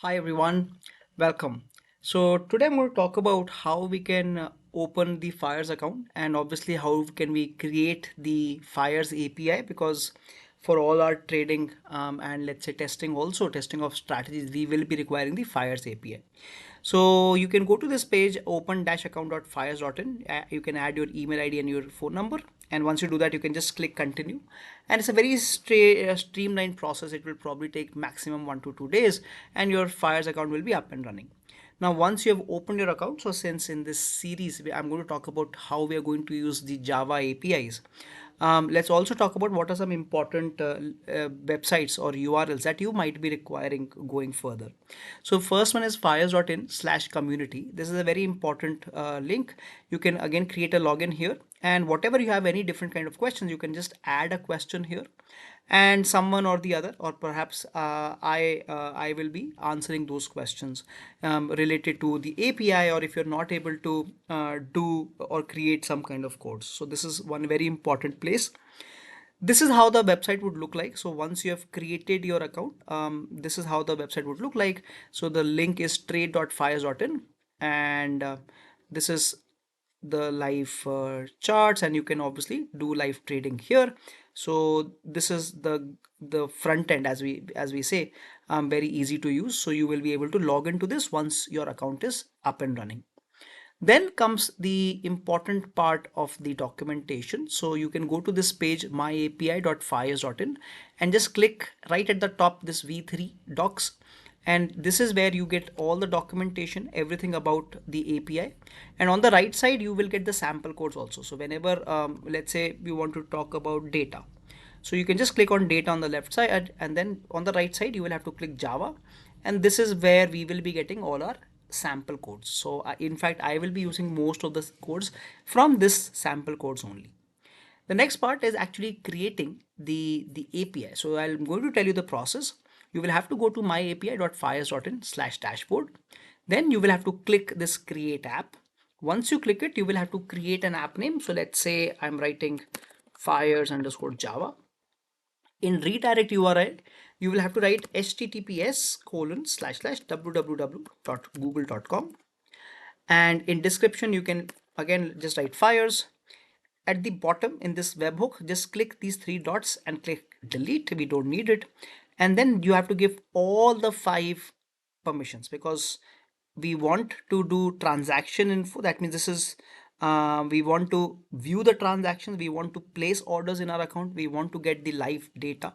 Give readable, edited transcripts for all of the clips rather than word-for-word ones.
Hi everyone, welcome. So today I'm going to talk about how we can open the FYERS account and obviously how can we create the FYERS API, because for all our trading and let's say testing of strategies, we will be requiring the FYERS API. So you can go to this page, open-account.fyers.in. You can add your email ID and your phone number. And once you do that, you can just click continue. And it's a very streamlined process. It will probably take maximum 1 to 2 days and your FYERS account will be up and running. Now, once you have opened your account, so since in this series, I'm going to talk about how we are going to use the Java APIs. Let's also talk about what are some important websites or URLs that you might be requiring going further. So first one is fyers.in/community. This is a very important link. You can again create a login here, and whatever you have any different kind of questions, you can just add a question here, and someone or the other, or perhaps I will be answering those questions related to the API, or if you're not able to do or create some kind of codes. So this is one very important place. This is how the website would look like. So once you have created your account, this is how the website would look like. So the link is trade.fyers.in, and this is the live charts, and you can obviously do live trading here. So this is the front end, as we say, very easy to use. So you will be able to log into this once your account is up and running. Then comes the important part of the documentation. So you can go to this page, myapi.fyers.in, and just click right at the top this V3 docs. And this is where you get all the documentation, everything about the API. And on the right side, you will get the sample codes also. So whenever, let's say we want to talk about data, so you can just click on data on the left side, and then on the right side, you will have to click Java. And this is where we will be getting all our sample codes. So in fact, I will be using most of the codes from this sample codes only. The next part is actually creating the API. So I'm going to tell you the process. You will have to go to myapi.fyers.in/dashboard. Then you will have to click this create app. Once you click it, you will have to create an app name. So let's say I'm writing FYERS_Java. In redirect URL, you will have to write https://www.google.com. And in description, you can again just write FYERS. At the bottom in this webhook, just click these three dots and click delete. We don't need it. And then you have to give all the 5 permissions, because we want to do transaction info. That means this is we want to view the transactions, we want to place orders in our account, we want to get the live data,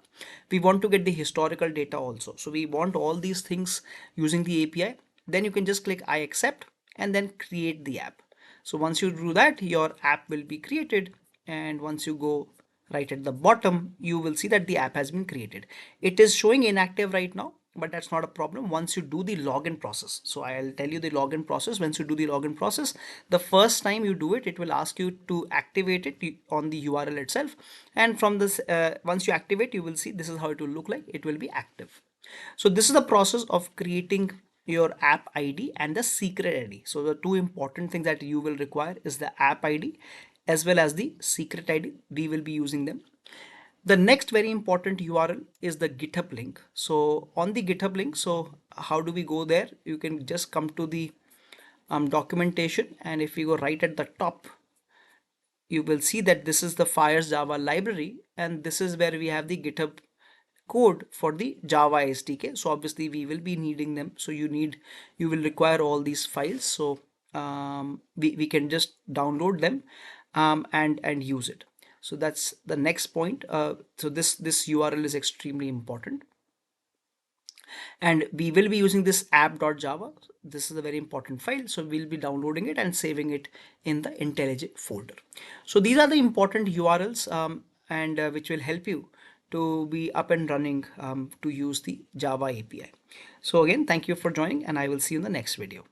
we want to get the historical data also. So we want all these things using the API. Then you can just click I accept and then create the app. So once you do that, your app will be created, and once you go right at the bottom, you will see that the app has been created. It is showing inactive right now, but that's not a problem once you do the login process. So I'll tell you the login process. Once you do the login process, the first time you do it, it will ask you to activate it on the URL itself. And from this, once you activate, you will see this is how it will look like. It will be active. So this is the process of creating your app ID and the secret ID. So the two important things that you will require is the app ID as well as the secret ID. We will be using them. The next very important URL is the GitHub link. So on the GitHub link, so how do we go there? You can just come to the documentation, and if you go right at the top, you will see that this is the FYERS Java library, and this is where we have the GitHub code for the Java SDK. So obviously we will be needing them. So you will require all these files. So we can just download them and use it. So that's the next point. So this URL is extremely important. And we will be using this app.java. This is a very important file. So we'll be downloading it and saving it in the IntelliJ folder. So these are the important URLs and which will help you to be up and running to use the Java API. So again, thank you for joining, and I will see you in the next video.